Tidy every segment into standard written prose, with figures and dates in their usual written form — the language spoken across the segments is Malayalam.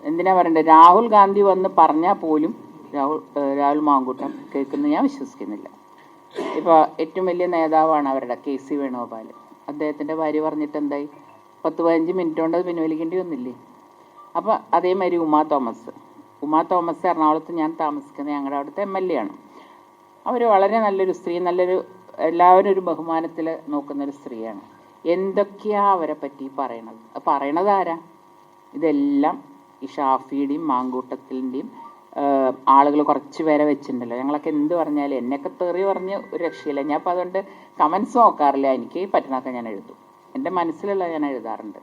എന്തിനാ പറയണ്ടത്? രാഹുൽ ഗാന്ധി വന്ന് പറഞ്ഞാൽ പോലും രാഹുൽ മാങ്കൂട്ടം കേൾക്കുന്നത് ഞാൻ വിശ്വസിക്കുന്നില്ല. ഇപ്പോൾ ഏറ്റവും വലിയ നേതാവാണ് അവരുടെ KC വേണുഗോപാൽ. അദ്ദേഹത്തിൻ്റെ ഭാര്യ പറഞ്ഞിട്ട് എന്തായി? 10-15 മിനിറ്റ് കൊണ്ട് അത് പിൻവലിക്കേണ്ടി വന്നില്ലേ? അപ്പോൾ അതേമാതിരി ഉമാ തോമസ് എറണാകുളത്ത് ഞാൻ താമസിക്കുന്നത് ഞങ്ങളുടെ അവിടുത്തെ MLA ആണ്. അവർ വളരെ നല്ലൊരു സ്ത്രീ, എല്ലാവരും ഒരു ബഹുമാനത്തിൽ നോക്കുന്നൊരു സ്ത്രീയാണ്. എന്തൊക്കെയാണ് അവരെ പറ്റി പറയണത് ആരാ? ഇതെല്ലാം ഈ ഷാഫിയുടെയും മാങ്കൂട്ടത്തിൻ്റെയും ആളുകൾ കുറച്ച് പേരെ വെച്ചിട്ടുണ്ടല്ലോ. ഞങ്ങളൊക്കെ എന്ത് പറഞ്ഞാലും എന്നെയൊക്കെ തെറി പറഞ്ഞ് ഒരു രക്ഷയില്ല. ഞാൻ അപ്പോൾ അതുകൊണ്ട് കമൻസ് നോക്കാറില്ല. എനിക്ക് പറ്റുന്നതൊക്കെ ഞാൻ എഴുതും, എൻ്റെ മനസ്സിലുള്ള ഞാൻ എഴുതാറുണ്ട്.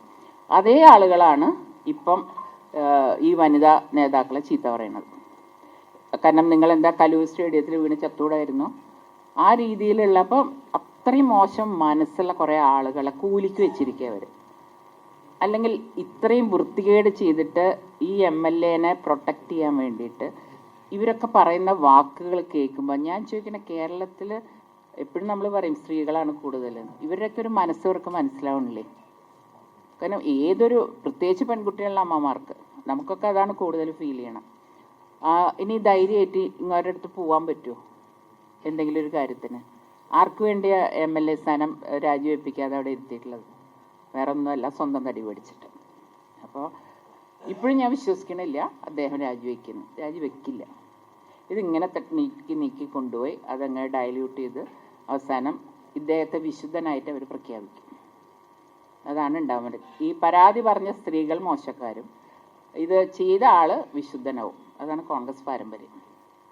അതേ ആളുകളാണ് ഇപ്പം ഈ വനിതാ നേതാക്കളെ ചീത്ത പറയുന്നത്. കാരണം നിങ്ങളെന്താ കലൂർ സ്റ്റേഡിയത്തിൽ വീണ് ചത്തൂടായിരുന്നു? ആ രീതിയിലുള്ള, അപ്പം അത്രയും മോശം മനസ്സുള്ള കുറേ ആളുകളെ കൂലിക്ക് വെച്ചിരിക്കുക അവർ. അല്ലെങ്കിൽ ഇത്രയും വൃത്തികേട് ചെയ്തിട്ട് ഈ MLA-നെ പ്രൊട്ടക്റ്റ് ചെയ്യാൻ വേണ്ടിയിട്ട് ഇവരൊക്കെ പറയുന്ന വാക്കുകൾ കേൾക്കുമ്പോൾ ഞാൻ ചോദിക്കണ, കേരളത്തിൽ എപ്പോഴും നമ്മൾ പറയും സ്ത്രീകളാണ് കൂടുതൽ, ഇവരുടെയൊക്കെ ഒരു മനസ്സ് ഇവർക്ക് മനസ്സിലാവണില്ലേ? കാരണം ഏതൊരു, പ്രത്യേകിച്ച് പെൺകുട്ടികളുടെ അമ്മമാർക്ക്, നമുക്കൊക്കെ അതാണ് കൂടുതൽ ഫീൽ ചെയ്യണം. ഇനി ധൈര്യമായിട്ട് ഇങ്ങോരുടെ അടുത്ത് പോകാൻ പറ്റുമോ എന്തെങ്കിലും ഒരു കാര്യത്തിന്? ആർക്ക് വേണ്ടിയ MLA സ്ഥാനം രാജിവെപ്പിക്കാതെ അവിടെ ഇരുത്തിയിട്ടുള്ളത്? വേറെ ഒന്നുമല്ല, സ്വന്തം തടി പഠിച്ചിട്ട്. അപ്പോൾ ഇപ്പോഴും ഞാൻ വിശ്വസിക്കണില്ല അദ്ദേഹം രാജിവെക്കില്ല. ഇതിങ്ങനെ നീക്കി കൊണ്ടുപോയി അതങ്ങനെ ഡയല്യൂട്ട് ചെയ്ത് അവസാനം ഇദ്ദേഹത്തെ വിശുദ്ധനായിട്ട് അവർ പ്രഖ്യാപിക്കും. അതാണ് ഉണ്ടാവുന്നത്. ഈ പരാതി പറഞ്ഞ സ്ത്രീകൾ മോശക്കാരും ഇത് ചെയ്ത ആള് വിശുദ്ധനാവും. അതാണ് കോൺഗ്രസ് പാരമ്പര്യം.